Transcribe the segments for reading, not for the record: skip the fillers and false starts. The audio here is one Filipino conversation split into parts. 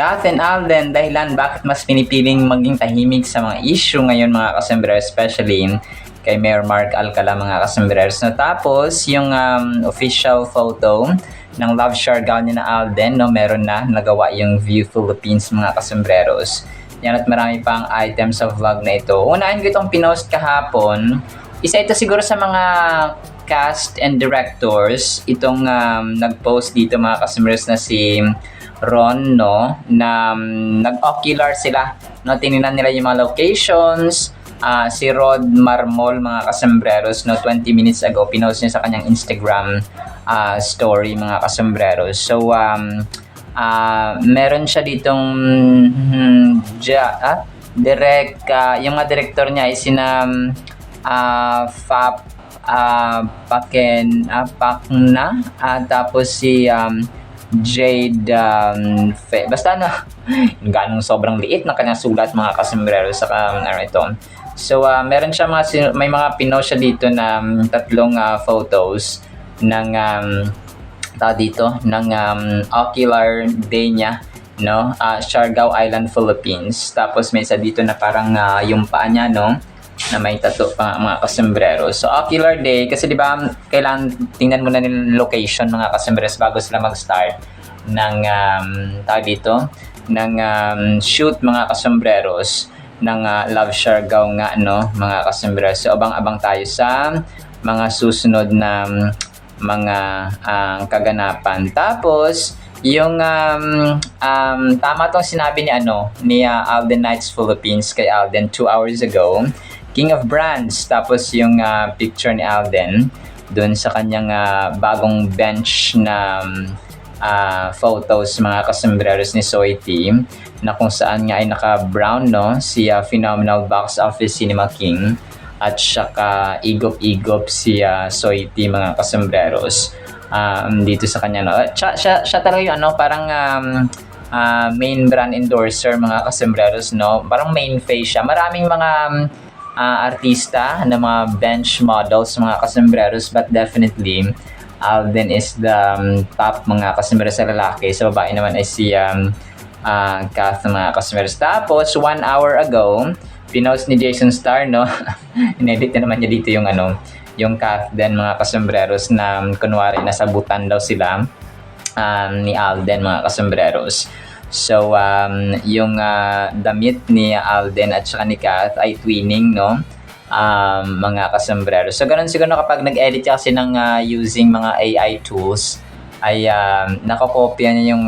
Kath and Alden, dahilan bakit mas pinipiling maging tahimik sa mga issue ngayon mga kasembrero, especially kay Mayor Mark Alcala mga kasembreros. No, tapos yung official photo ng love siargao ni na Alden, no, meron na nagawa yung View Philippines mga kasembreros. Yan, at marami pang items of vlog na ito. Unahin ko itong pinost kahapon. Isa ito siguro sa mga cast and directors, itong nag-post dito mga kasembreros na si Ron, no, na nag-ocular sila, no, tinignan nila yung mga locations. Si Rod Marmol mga kasembreros, no, 20 minutes ago pinost niya sa kanyang Instagram story mga kasembreros. So meron siya ditong yung mga director niya ay sina Fap Pakna, tapos si Jade basta na ganong sobrang liit ng kanyang sulat mga kasembreros sa ito. So meron siya may mga pinost siya dito na tatlong photos ng ng ocular day niya, no, Siargao Island, Philippines. Tapos may isa dito na parang yung paa niya, no, na may tattoo pa mga kasembreros. So ocular day kasi 'di ba kailangan tingnan muna ng location mga kasembreros bago sila mag-start ng ng shoot mga kasembreros ng Love Siargao nga, no, mga kasembreros. So abang-abang tayo sa mga susunod na mga kaganapan. Tapos yung tama tong sinabi ni Alden Nights Philippines kay Alden 2 hours ago, King of Brands. Tapos yung picture ni Alden doon sa kanyang bagong bench na photos mga kasembreros ni Soy Team, na kung saan nga ay naka-brown, no, si Phenomenal Box Office Cinema King at saka igop-igop si Soy Team mga kasembreros dito sa kanya, no. Siya talaga yung parang main brand endorser mga kasembreros, no, parang main face siya. Maraming mga artista na mga bench models mga kasembreros, but definitely Alden is the top mga kasembreros sa lalaki. Sa babae naman ay si Kath mga kasembreros. Tapos 1 hour ago pinost ni Jason Starr, no, inedit na naman niya dito yung Kath din mga kasembreros, na kunwari nasabutan daw sila ni Alden mga kasembreros. So yung damit ni Alden at saka ni Kath ay twinning, no, mga kasembreros. So ganun siguro kapag nag-edit kasi ng using mga AI tools ay nakokopya niya yung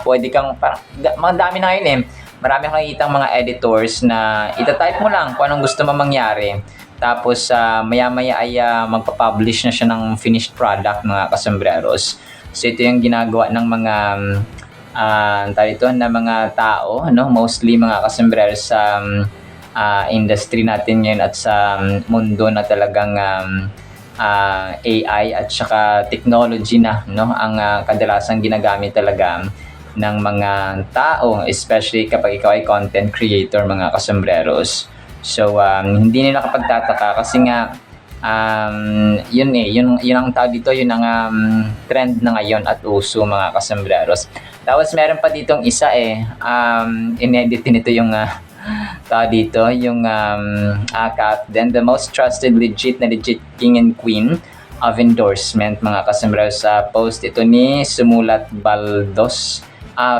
pwede kang parang madami na ngayon marami kang nakikitang mga editors na itatype mo lang kung anong gusto mo mangyari. Tapos maya-maya ay magpa-publish na siya ng finished product mga kasembreros. So ito yung ginagawa ng mga na mga tao, no, mostly mga kasembreros sa industry natin ngayon at sa mundo na talagang AI at saka technology na, no, ang kadalasang ginagamit talaga ng mga tao, especially kapag ikaw ay content creator mga kasembreros. So hindi nila kapagtataka kasi nga yun ang tawag dito, yun ang trend na ngayon at uso mga kasembreros. Tapos meron pa ditong isa inedit nito yung tawag dito yung Kath, then the most trusted legit king and queen of endorsement mga kasembreros. Sa post ito ni Sumulat Baldos,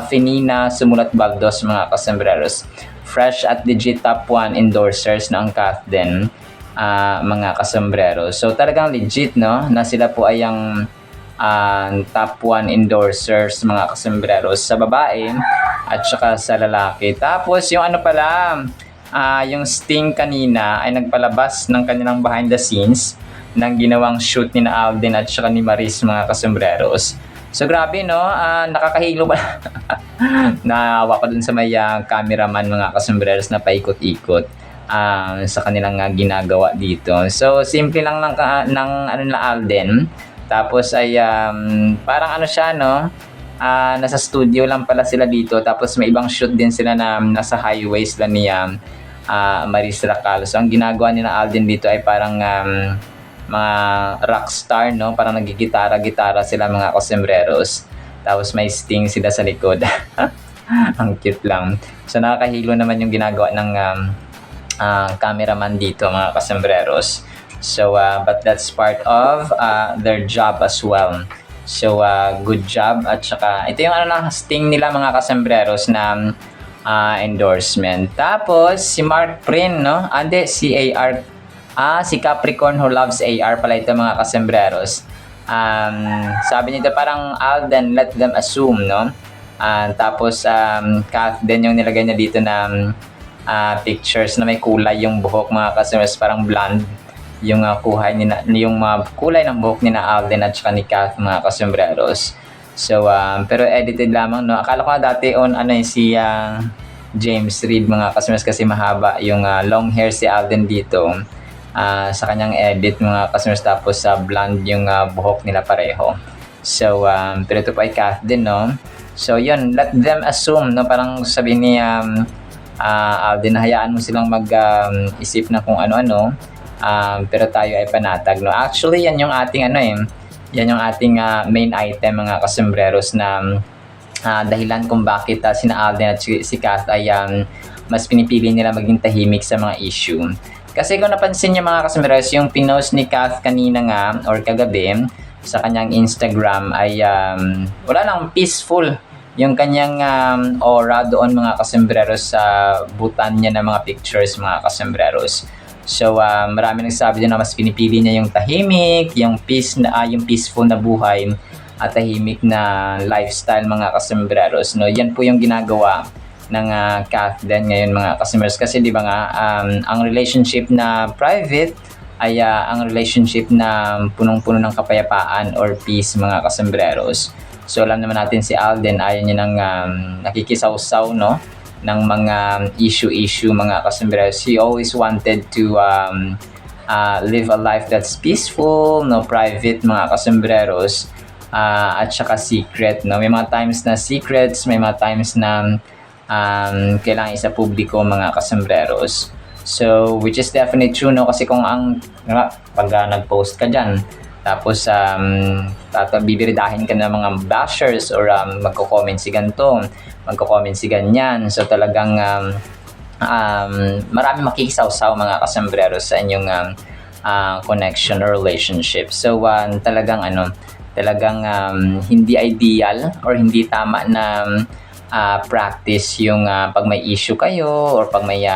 Finina Sumulat Baldos mga kasembreros. Fresh at legit top 1 endorsers na ang Kath din mga kasembreros. So talagang legit, no, na sila po ay ang top 1 endorsers mga kasembreros sa babae at saka sa lalaki. Tapos yung yung Sting kanina ay nagpalabas ng kanilang behind the scenes ng ginawang shoot ni na Alden at saka ni Maris mga kasembreros. So grabe, no, nakakahilo ba? Naawa ko dun sa may cameraman mga kasembreros na paikot-ikot sa kanilang ginagawa dito. So simple lang ng na Alden. Tapos ay parang siya, no, nasa studio lang pala sila dito. Tapos may ibang shoot din sila na nasa highway sila ni Maris Racal. So ang ginagawa ni na Alden dito ay parang mga rockstar, no, parang nagigitara-gitara sila mga kasembreros. Tapos may Sting sila sa likod. Ang cute lang. So nakakahilo naman yung ginagawa ng cameraman dito, mga kasembreros. So but that's part of their job as well. So good job. At saka ito yung na sting nila, mga kasembreros, na endorsement. Tapos si Mark Prin, no? Ande si AR. Si Capricorn who loves AR pala ito, mga kasembreros. Sabi nito parang Alden, let them assume, no? Tapos Kath din yung nilagay niya dito na pictures na may kulay yung buhok, mga kasembreros, parang blonde yung kulay yung kulay ng buhok ni na Alden at saka ni Kath, mga kasembreros. So pero edited lamang, no? Akala ko dati si James Reid, mga kasembreros, kasi mahaba yung long hair si Alden dito. Sa kanyang edit, mga kasembreros, tapos blonde yung buhok nila pareho. So pero ito pa ay Kath din, no? So yun, let them assume, no? Parang sabihin ni Alden, hayaan mo silang mag-isip na kung ano-ano, pero tayo ay panatag, no? Actually yan yung ating yan yung ating main item, mga kasembreros, na dahilan kung bakit sina Alden at si Kath ay mas pinipili nila maging tahimik sa mga issue. Kasi kung napansin niyo, mga kasembreros, yung pinost ni Kath kanina nga or kagabi sa kanyang Instagram ay wala lang, peaceful yung kanyang aura doon, mga kasembreros, sa butan niya ng mga pictures, mga kasembreros. So marami nagsabi din na mas pinipili niya yung tahimik, yung peaceful na buhay at tahimik na lifestyle, mga kasembreros, no? Yan po yung ginagawa ng Kath din ngayon, mga kasembreros, kasi di ba nga ang relationship na private ay ang relationship na punong-puno ng kapayapaan or peace, mga kasembreros. So alam naman natin si Alden, ayaw niya ng nakikisaw-saw, no, ng mga issue, mga kasembreros. He always wanted to live a life that's peaceful, no, private, mga kasembreros, at saka secret, no? May mga times na secrets, may mga times na kailangan isa publiko, mga kasembreros. So which is definitely true, no? Kasi kung pag nag-post ka dyan, tapos bibiridahin ka ng mga bashers or magko-comment si ganito, magko-comment si ganyan, so talagang marami makikisaw-saw, mga kasembreros, sa inyong connection or relationship. So talagang hindi ideal or hindi tama na practice yung pag may issue kayo or pag may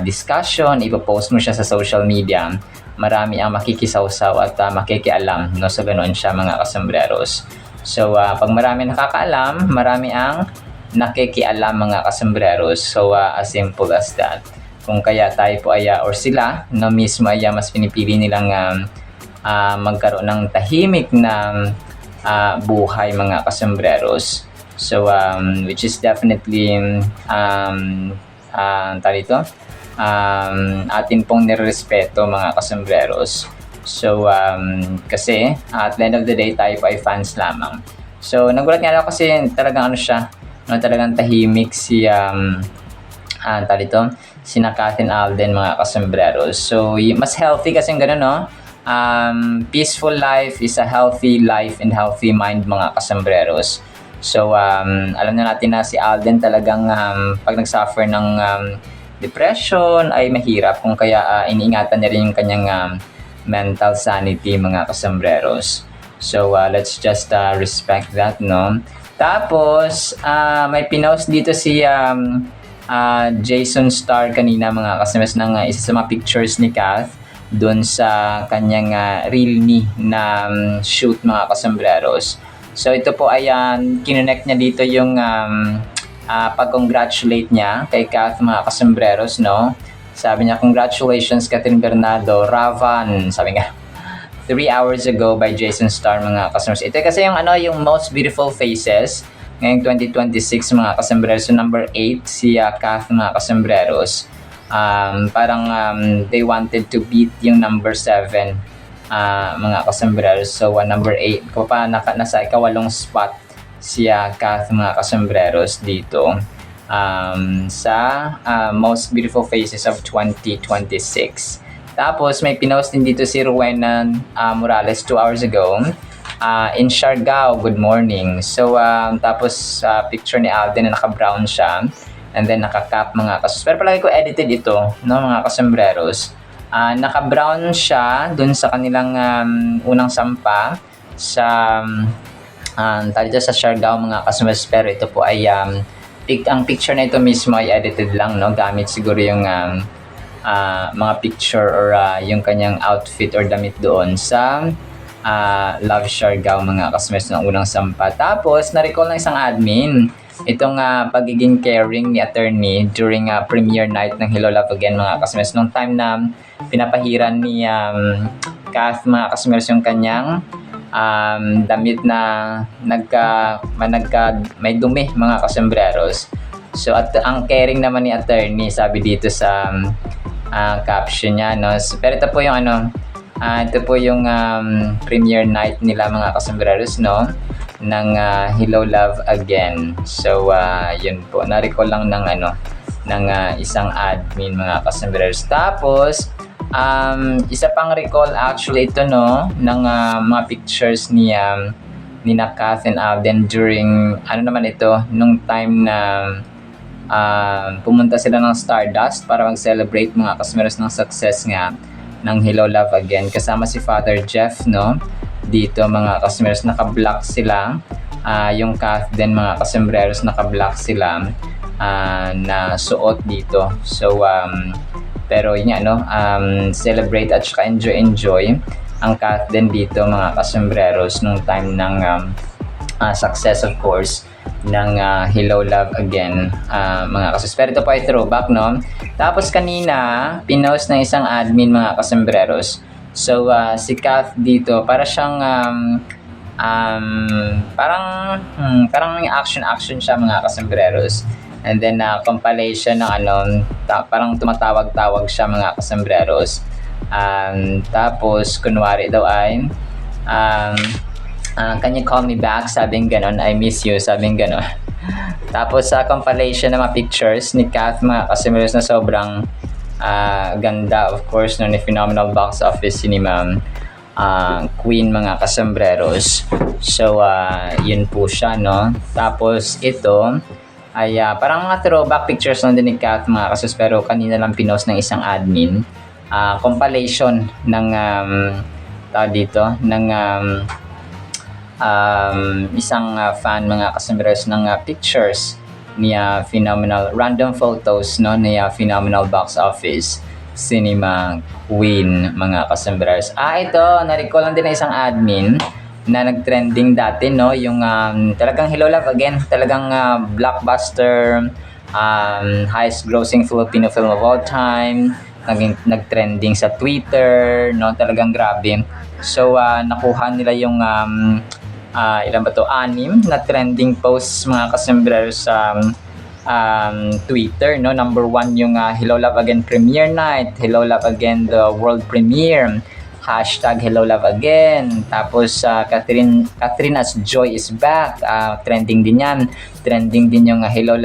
discussion, ipopost mo siya sa social media, marami ang makikisaw-saw at makikialam, no? So ganoon siya, mga kasembreros. So pag marami nakakaalam, marami ang nakikialam, mga kasembreros. So as simple as that. Kung kaya tayo po ay or sila, no, mismo ay mas pinipili nilang magkaroon ng tahimik na buhay, mga kasembreros. So which is definitely atin pong nirespeto, mga kasembreros. So kasi at the end of the day, tayo po ay fans lamang. So nagulat nga ako kasi talagang talagang tahimik si sina Kath and Alden, mga kasembreros. So mas healthy kasi gano'n, no? Peaceful life is a healthy life and healthy mind, mga kasembreros. So alam na natin na si Alden talagang pag nagsuffer ng depression ay mahirap, kung kaya iniingatan niya rin yung kanyang mental sanity, mga kasembreros. So let's just respect that, no? Tapos may pinost dito si Jason Starr kanina, mga kasembreros, ng isa sa mga pictures ni Kath doon sa kanyang Realme na shoot, mga kasembreros. So ito po ay kinonect niya dito yung pag-congratulate niya kay Kath, mga kasembreros, no? Sabi niya, congratulations Catherine Bernardo, Ravan, sabi nga 3 hours ago by Jason Starr, mga kasembreros. Ito kasi yung most beautiful faces ngayong 2026, mga kasembreros. So number 8 si Kath, mga kasembreros. Parang they wanted to beat yung number 7, mga kasembreros. So number 8 ko pa, nasa ikawalong spot si Kath, mga kasembreros, dito sa most beautiful faces of 2026. Tapos may pinost din dito si Rowena Morales 2 hours ago. in Siargao, good morning. So, tapos picture ni Alden na naka-brown siya. And then naka-cap mga kasos. Pero palagi ko edited ito, no, mga kasombreros. Naka-brown siya dun sa kanilang unang sampa sa dito sa Siargao mga kasombreros. Pero ito po ay ang picture na ito mismo ay edited lang, no, gamit siguro yung mga picture or yung kanyang outfit or damit doon sa Love Siargao mga kasombreros ng unang sampa. Tapos na-recall ng isang admin itong pagiging caring ni attorney during premiere night ng Hello Love Again mga kasombreros. Nung time na pinapahiran ni Kath mga kasombreros yung kanyang damit na may dumi mga kasombreros. So at ang caring naman ni attorney, sabi dito sa caption niya, no. So, pero ito po yung ito po yung premiere night nila mga kasombreros, no, ng Hello Love Again. So yun po, na-recall lang ng isang admin mga kasombreros. Tapos isa pang recall actually ito, no, ng mga pictures ni Kath and Alden during naman ito, nung time na pumunta sila ng Stardust para mag-celebrate mga kasombreros ng success nga ng Hello Love Again kasama si Father Jeff, no. Dito mga kasombreros naka-black sila, yung Kath din mga kasombreros naka-black sila na suot dito. So pero yun celebrate at saka enjoy ang Kath din dito mga kasombreros nung time ng success of course ng Hello Love Again mga kasombreros. Pero ito po ay throwback, no. Tapos kanina pinost ng isang admin mga kasombreros. So si Kath dito para siyang parang action siya mga kasombreros. And then compilation ng parang tumatawag-tawag siya mga kasombreros. Tapos kunwari daw ay can you call me back? Sabing ganon, I miss you, sabing ganon. Tapos compilation ng mga pictures ni Kath mga kasombreros na sobrang ganda of course, no, ni phenomenal box office ni Ma'am Queen mga kasombreros. So yun po siya, no. Tapos ito ay parang mga throwback pictures lang din ni Kath mga kasos, pero kanina lang pinost ng isang admin compilation ng dito ng isang fan mga kasombreros ng pictures ni phenomenal random photos, no, ni phenomenal box office Cinema Queen mga kasombreros. Ito na-recall lang din ng isang admin na nag-trending dati, no, yung talagang Hello Love Again, talagang blockbuster, highest grossing Filipino film of all time, nag-trending sa Twitter, no, talagang grabe. So nakuha nila yung ilan ba to, 6 na trending posts mga kasombreros sa Twitter, no. Number 1 yung Hello Love Again premiere night, Hello Love Again the world premiere, hashtag Hello Love Again. Tapos Katrina's Joy is back, trending din yan. Trending din yung Hello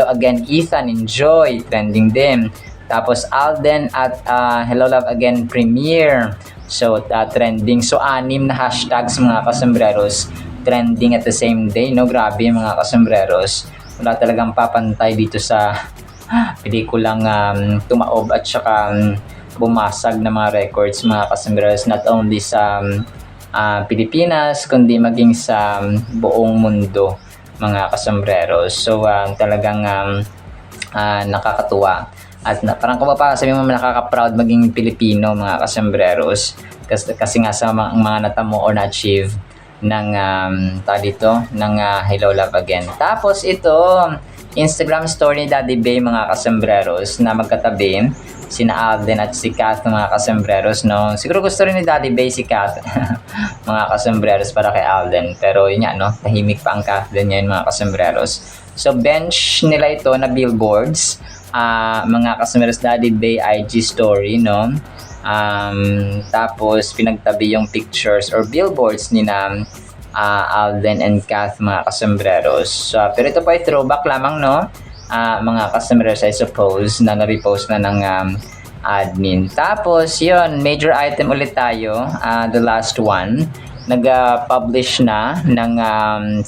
Again Ethan Enjoy, trending din. Tapos Alden at Hello Love Again premiere, so trending. So 6 na hashtags mga kasombreros trending at the same day, no. Grabe mga kasombreros, wala talagang papantay dito sa pelikulang tumaob at saka bumasag na mga records mga kasombreros, not only sa Pilipinas kundi maging sa buong mundo mga kasombreros. So talagang nakakatuwa at parang kung sabi mo nakaka-proud maging Pilipino mga kasombreros kasi nga sa mga natamo or na-achieve ng ng Hello Love Again. Tapos ito Instagram story ni Daddy Bay mga kasombreros na magkatabi sina Alden at si Kath mga kasombreros, no. Siguro gusto rin ni Daddy Bay si Kath mga kasombreros para kay Alden, pero yun nga, no, tahimik pa ang Kath din yan mga kasombreros. So bench nila ito na billboards mga kasombreros, Daddy Bay IG story, no. Tapos pinagtabi yung pictures or billboards ni na Alden and Kath mga kasombreros. Pero ito po ay throwback lamang, no, mga kasombreros, I suppose, na na-repost na ng admin. Tapos yun, major item ulit tayo, the last one nag-publish na ng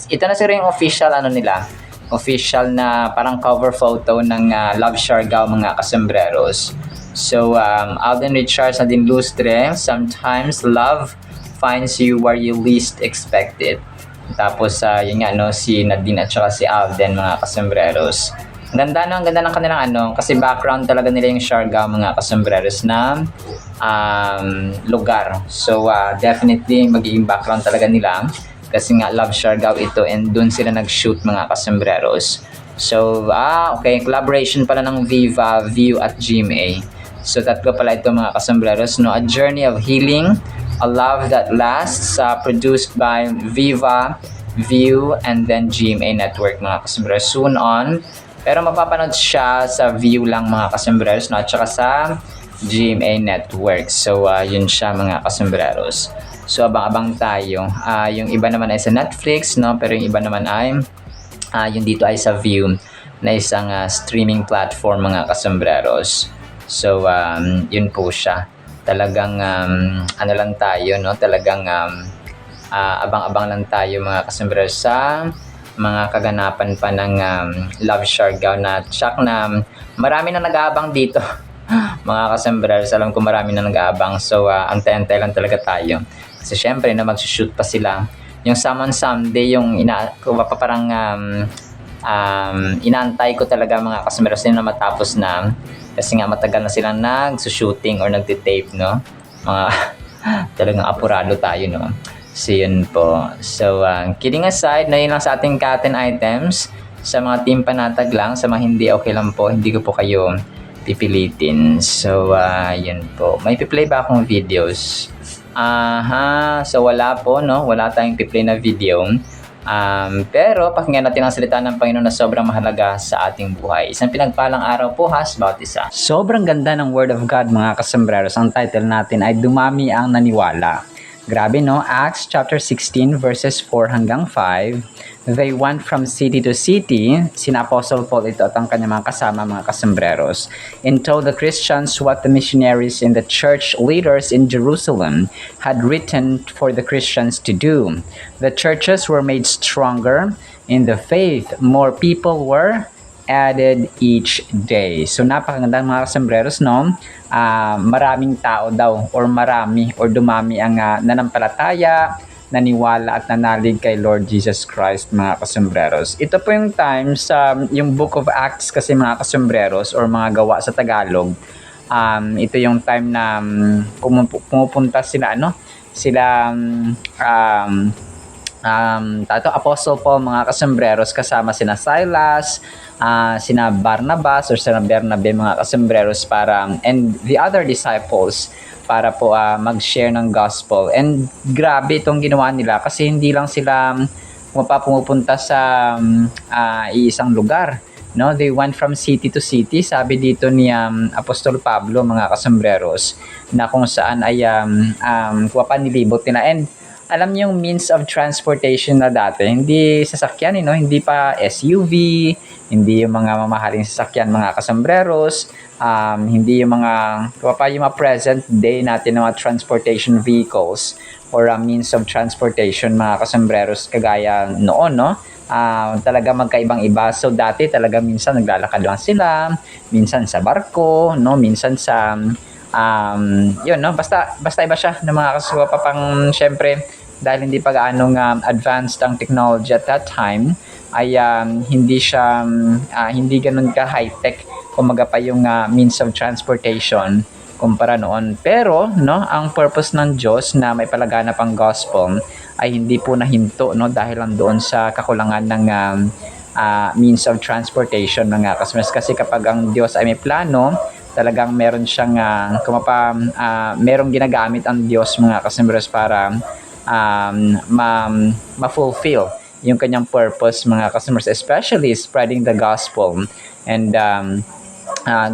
ito na siguro yung official nila, official na parang cover photo ng Love Siargao mga kasembreros. So Alden Richards na din lustre, sometimes love finds you where you least expect it. Tapos yun nga si Nadine at saka si Alden mga kasembreros. Ang ganda ng kanilang kasi background talaga nila yung Siargao mga kasembreros na lugar. So definitely magiging background talaga nila kasi nga Love Siargao ito and dun sila nag-shoot mga kasembreros. So okay, collaboration pala ng Viva, View at GMA. So tatlo pala ito mga kasembreros, A Journey of Healing, A Love That Lasts, produced by Viva, View and then GMA Network mga kasembreros. Soon on, pero mapapanood siya sa View lang mga kasembreros at saka sa GMA Network. So yun siya mga kasembreros. So abang-abang tayo. Yung iba naman ay sa Netflix, pero yung iba naman ay yung dito ay sa View na isang streaming platform mga kasembreros. So yun po siya. Talagang lang tayo, Talagang abang-abang lang tayo mga kasembreros sa mga kaganapan pa ng Love Siargao na tsak na marami na nag-aabang dito. Mga kasembreros, alam ko marami na nag-aabang. So antay-antay lang talaga tayo. Kasi syempre na mag-shoot pa sila. Yung Someday, yung parang inaantay ko talaga mga kasembreros na matapos na. Kasi nga matagal na silang nag-shooting or nagtitape, Mga talagang apurado tayo, So yun po. So kidding aside, na yun lang sa ating Katen items. Sa mga team panatag lang, sa mga hindi okay lang po, hindi ko po kayo pipilitin. So yun po. May piplay ba akong videos? So wala po, Wala tayong piplay na video. Pero pakinggan natin ang salita ng Panginoon na sobrang mahalaga sa ating buhay. Isang pinagpalang araw po sa bawat isa. Sobrang ganda ng Word of God mga kasembreros. Ang title natin ay Dumami ang Naniwala. Grabe, Acts chapter 16 verses 4 hanggang 5. They went from city to city, sina Apostle Paul ito at ang kanyang mga kasama mga kasembreros, and told the Christians what the missionaries and the church leaders in Jerusalem had written for the Christians to do. The churches were made stronger in the faith. More people were added each day. So napakaganda mga kasembreros, maraming tao daw or dumami ang nanampalataya, naniwala at nanalig kay Lord Jesus Christ mga kasembreros. Ito po yung time sa yung Book of Acts kasi mga kasembreros or mga gawa sa Tagalog. Ito yung time na pumupunta sila Apostle Paul mga kasembreros kasama sina Silas, sina Barnabas or sina Bernabe mga kasembreros and the other disciples para po mag-share ng gospel. And grabe itong ginawa nila kasi hindi lang sila pumupunta sa isang lugar. They went from city to city. Sabi dito ni Apostol Pablo mga kasembreros na kung saan ay panilibot nila. And alam niyo yung means of transportation na dati, hindi sasakyan, hindi pa SUV, hindi yung mga mamahaling sasakyan mga kasembreros, hindi yung mga present day natin mga transportation vehicles or means of transportation mga kasembreros kagaya noon, talaga magkaibang iba. So dati talaga minsan naglalakad lang sila, minsan sa barko, minsan sa basta iba siya ng mga kasupapang syempre dahil hindi pa gaanong advanced ang technology at that time ay hindi ganun ka high-tech kumaga pa yung means of transportation kumpara noon. Pero ang purpose ng Diyos na may palaganap ang gospel ay hindi po nahinto dahil lang doon sa kakulangan ng means of transportation mga kasmas. Kasi kapag ang Diyos ay may plano, talagang meron siyang merong ginagamit ang Diyos mga kasembreros para ma-fulfill yung kanyang purpose mga customers, especially spreading the gospel and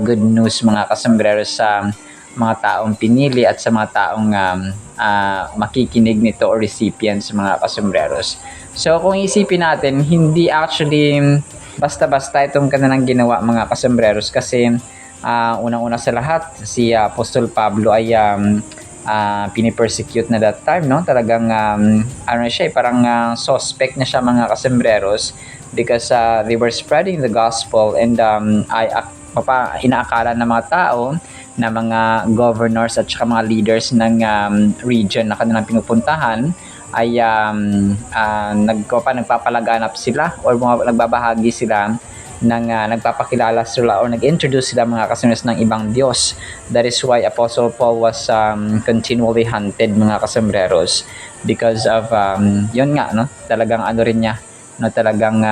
good news mga kasembreros sa mga taong pinili at sa mga taong makikinig nito o recipients mga kasembreros. So kung isipin natin, hindi actually basta-basta itong kanilang ginawa mga kasembreros kasi unang-una sa lahat si Apostol Pablo ay pinipersecute na that time, no? Talagang ano siya, parang suspect na siya mga kasembreros because they were spreading the gospel and inaakala ng mga tao na mga governors at saka mga leaders ng region na kanilang pinupuntahan ay nagpapalaganap sila or nagbabahagi sila ng nagpapakilala sila or nag-introduce sila mga kasambreros ng ibang Diyos. That is why Apostle Paul was continually hunted mga kasambreros because of yun nga, no? Talagang ano rin niya, no? Talagang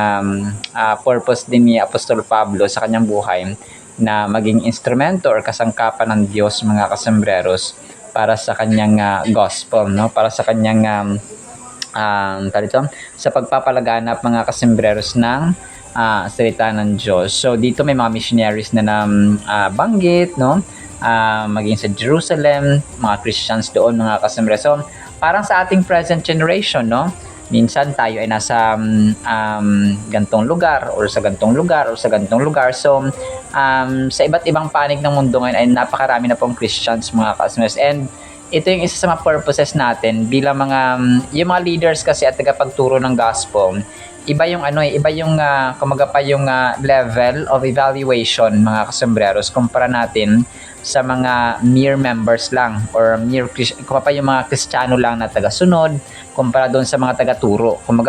purpose din ni Apostol Pablo sa kanyang buhay na maging instrumento or kasangkapan ng Diyos mga kasambreros para sa kanyang gospel, no? Para sa kanyang sa pagpapalaganap mga kasambreros ng salita ng Diyos. So dito may mga missionaries na banggit, no? Maging sa Jerusalem, mga Christians doon mga kasambreros. So parang sa ating present generation, no? Minsan tayo ay nasa gantong lugar or sa gantong lugar or sa gantong lugar. So sa iba't ibang panig ng mundo ngayon ay napakarami na pong Christians mga kasambreros. And ito yung isa sa mga purposes natin bilang yung mga leaders kasi at tagapagturo ng gospel. Iba yung iba yung yung level of evaluation mga kasambreros kumpara natin sa mga mere members lang or yung mga Kristiyano lang na tagasunod kumpara doon sa mga tagaturo. Ang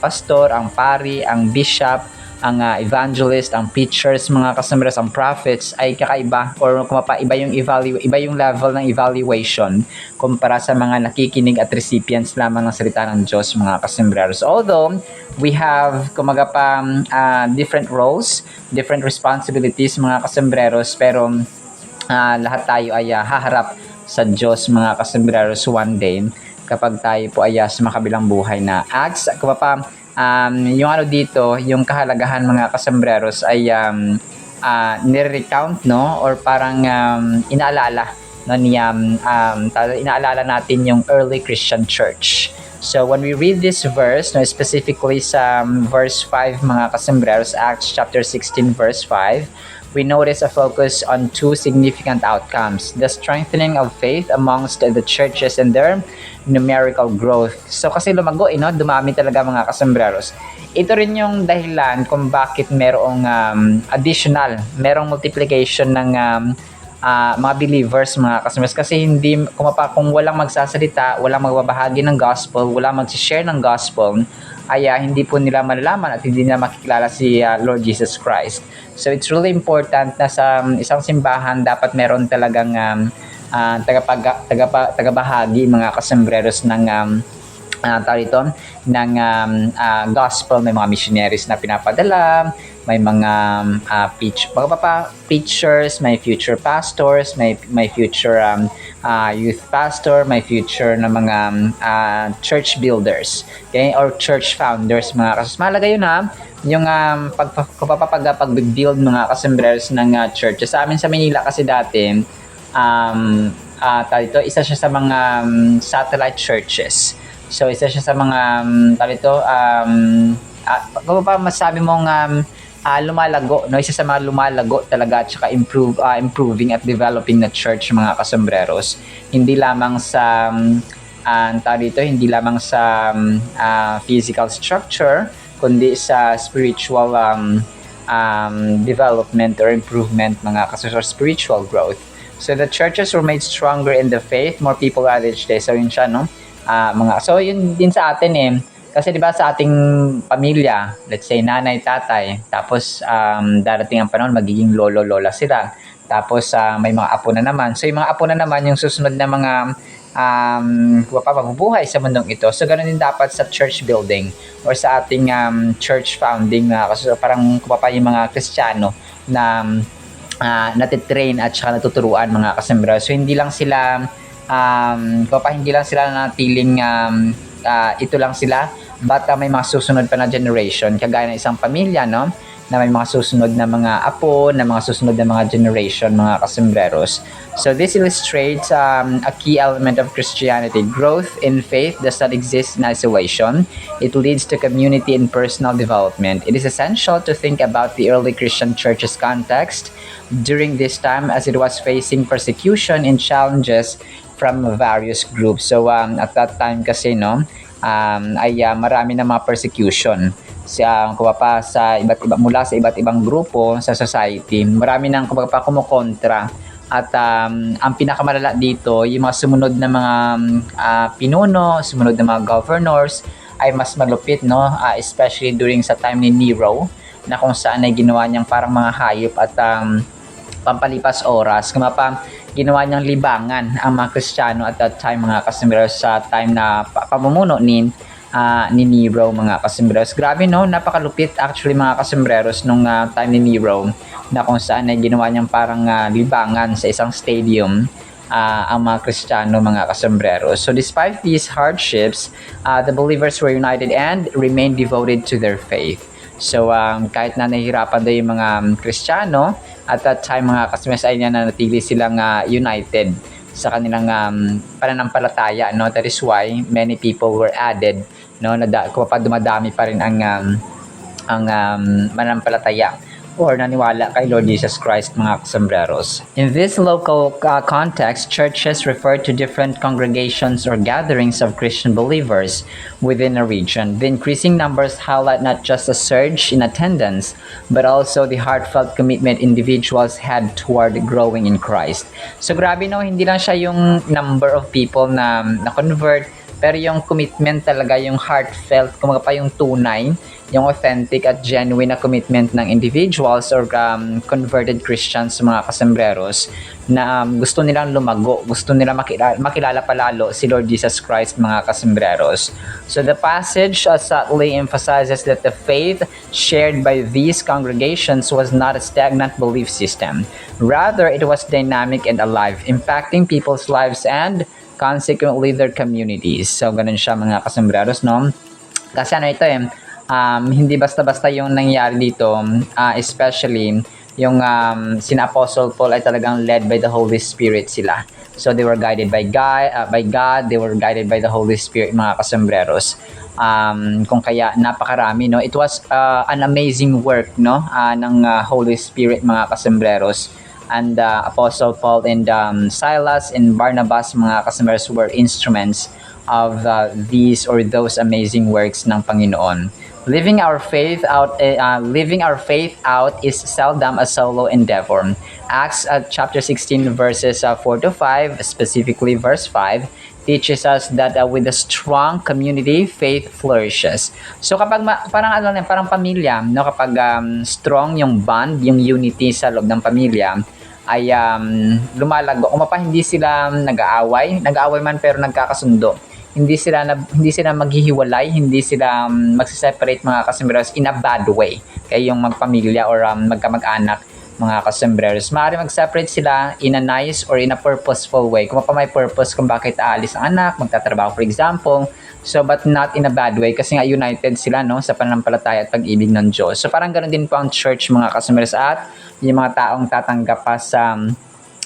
pastor, ang pari, ang bishop, ang evangelist, ang preachers, mga kasambreros, ang prophets ay kakaiba or iba yung level ng evaluation kumpara sa mga nakikinig at recipients lamang ng salita ng Diyos mga kasambreros. Although we have different roles, different responsibilities mga kasambreros, pero lahat tayo ay haharap sa Diyos mga kasambreros one day kapag tayo po ay sa makabilang buhay na. Acts, yung dito, yung kahalagahan mga kasambreros ay nire-recount, no? Or parang inaalala, no? Inaalala natin yung early Christian church. So when we read this verse, no, specifically sa verse 5 mga kasambreros, Acts chapter 16 verse 5, we notice a focus on two significant outcomes: the strengthening of faith amongst the churches and their numerical growth. So kasi lumago, dumami talaga mga kasambreros. Ito rin yung dahilan kung bakit merong merong multiplication ng mga believers mga kasambreros. Kasi kung walang magsasalita, walang magbabahagi ng gospel, walang mag-share ng gospel, ay hindi po nila malalaman at hindi nila makikilala si Lord Jesus Christ. So it's really important na sa isang simbahan dapat meron talagang tagabahagi mga kasambreros ng gospel. May mga missionaries na pinapadala, may mga preachers, may future pastors, may future youth pastor, may future na mga church builders, okay, or church founders mga kasambreros. Mahalaga yun yung pag-build mga kasambreros ng church. Sa amin sa Manila kasi dati isa siya sa mga satellite churches. So isa siya sa mga masabi mong lumalago, no? Isa sa mga lumalago talaga at saka improving at developing na church mga kasambreros. Hindi lamang sa hindi lamang sa physical structure kundi sa spiritual development or improvement mga kasambreros, spiritual growth. So the churches were made stronger in the faith, more people added each day. So yun siya, no? So yun din sa atin kasi 'di ba sa ating pamilya, let's say nanay, tatay, tapos darating ang panahon magiging lolo, lola sila. Tapos may mga apo na naman. So yung mga apo na naman yung susunod na mga mabubuhay sa mundong ito. So ganoon din dapat sa church building or sa ating church founding kasi parang yung mga Kristiyano na natitrain at saka natuturuan mga kasambreros. So hindi lang sila natiling ito lang sila, but may mga susunod pa na generation kagaya ng isang pamilya, no, na may mga susunod na mga apo, na mga susunod na mga generation mga kasambreros. So this illustrates a key element of Christianity. Growth in faith does not exist in isolation. It leads to community and personal development. It is essential to think about the early Christian church's context during this time as it was facing persecution and challenges from various groups. So at that time kasi no, marami na mga persecution kumbaga sa iba't iba mula sa iba't ibang grupo sa society. Marami nang kumbaga kumukontra. At ang pinakamalala dito, yung mga sumunod na mga pinuno, sumunod na mga governors ay mas malupit, no? Especially during sa time ni Nero, na kung saan ay ginawa niyang parang mga hayop at pampalipas oras. Kumapa, ginawa niyang libangan ang mga Kristiyano at that time, mga kasambreros, sa time na pamumuno ni Nero, mga kasambreros. Grabe, no? Napakalupit actually, mga kasambreros, nung time ni Nero, na kung saan ay ginawa niyang parang libangan sa isang stadium ang mga Kristiyano, mga kasambreros. So despite these hardships, the believers were united and remained devoted to their faith. So kahit na nahihirapan daw yung mga Kristiyano, at that time, mga kasambreros, ay nanatili silang united sa kanilang pananampalataya, no? That is why many people were added, no? Kung pa dumadami pa rin ang mananampalataya or naniwala kay Lord Jesus Christ, mga kasambreros. In this local context, churches refer to different congregations or gatherings of Christian believers within a region. The increasing numbers highlight not just a surge in attendance, but also the heartfelt commitment individuals had toward growing in Christ. So grabe, no, hindi lang siya yung number of people na convert, pero yung commitment talaga, yung heartfelt, kumaga pa yung tunay, yung authentic at genuine na commitment ng individuals or converted Christians, mga kasambreros, na gusto nilang lumago, gusto nilang makilala palalo si Lord Jesus Christ, mga kasambreros. So the passage subtly emphasizes that the faith shared by these congregations was not a stagnant belief system. Rather, it was dynamic and alive, impacting people's lives and consequently their communities. So ganun siya, mga kasambreros, no? Kasi ano ito hindi basta-basta yung nangyari dito, especially yung sina Apostle Paul ay talagang led by the Holy Spirit sila. So they were guided by God, they were guided by the Holy Spirit, mga kasambreros. Kung kaya napakarami, no? It was an amazing work, no? Ng Holy Spirit, mga kasambreros. And Apostle Paul and Silas and Barnabas, mga kasambreros, were instruments of these or those amazing works ng Panginoon. Living our faith out is seldom a solo endeavor. Acts chapter 16 verses 4 to 5, specifically verse 5, teaches us that with a strong community, faith flourishes. So kapag parang pamilya, no, kapag strong yung bond, yung unity sa loob ng pamilya, ay lumalago. Kung hindi sila nag-aaway man pero nagkakasundo. Hindi sila maghihiwalay, hindi sila magse-separate, mga kasambreros, in a bad way. Kaya yung magpamilya or magkamag-anak, mga kasambreros, maaari mag-separate sila in a nice or in a purposeful way. Kung may purpose kung bakit aalis ang anak, magtatrabaho for example, so but not in a bad way kasi nga united sila, no, sa pananampalataya at pag-ibig ng Diyos. So parang ganoon din po ang church, mga kasambreros, at yung mga taong tatanggap pa sa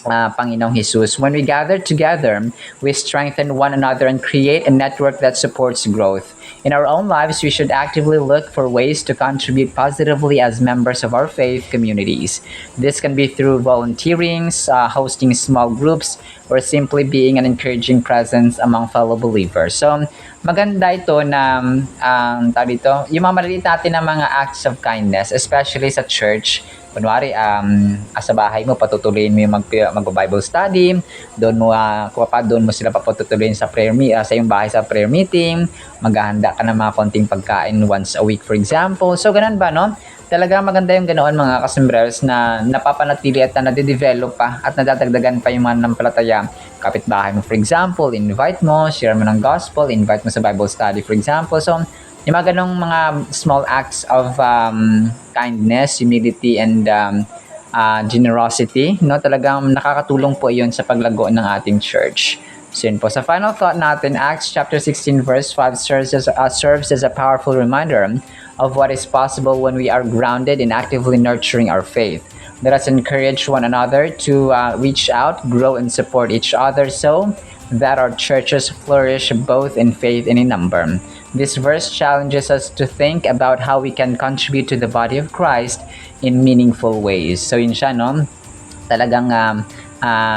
Panginoong Jesus. When we gather together, we strengthen one another and create a network that supports growth. In our own lives, we should actively look for ways to contribute positively as members of our faith communities. This can be through volunteering, hosting small groups, or simply being an encouraging presence among fellow believers. So, maganda ito na yung mga maliliit natin na mga acts of kindness, especially sa church. Kunwari, sa bahay mo, patutuloyin mo yung mag-Bible study, doon mo sila papatutuloyin sa sa yung bahay sa prayer meeting, maghahanda ka ng mga konting pagkain once a week, for example. So, ganun ba, no? Talaga maganda yung ganoon, mga kasambreros, na napapanatili at na nade-develop pa at nadadagdagan pa yung mga nampalataya. Kapitbahay mo, for example, invite mo, share mo ng gospel, invite mo sa Bible study, for example. So, yung mga ganong mga small acts of kindness, humility, and generosity, no, talagang nakakatulong po iyon sa paglago ng ating church. So yun po. Sa final thought natin, Acts chapter 16 verse 5 serves as a powerful reminder of what is possible when we are grounded in actively nurturing our faith. Let us encourage one another to reach out, grow, and support each other so that our churches flourish both in faith and in number. This verse challenges us to think about how we can contribute to the body of Christ in meaningful ways. So yun siya, no? Talagang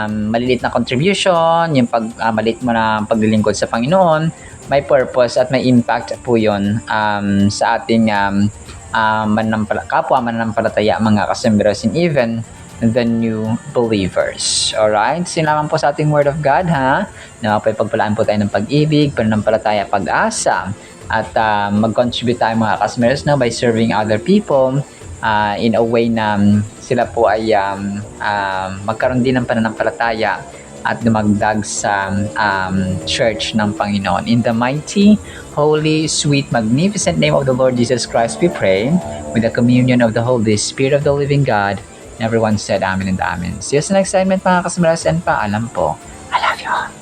maliliit na contribution, yung maliit mo na paglilingkod sa Panginoon, may purpose at may impact po yun sa ating kapwa mananampalataya, mga kasembros, and even the new believers. Alright? So yun lamang po sa ating Word of God, ha? Na pagpalaan po tayo ng pag-ibig, pananampalataya, pag-asa, at mag-contribute tayo, mga kasembros, by serving other people in a way na sila po ay magkaroon din ng pananampalataya at dumagdag sa church ng Panginoon. In the mighty, holy, sweet, magnificent name of the Lord Jesus Christ, we pray, with the communion of the Holy Spirit of the living God. And everyone said amen and amen. See you sa next segment, mga kasamaras, and paalam po. I love you all.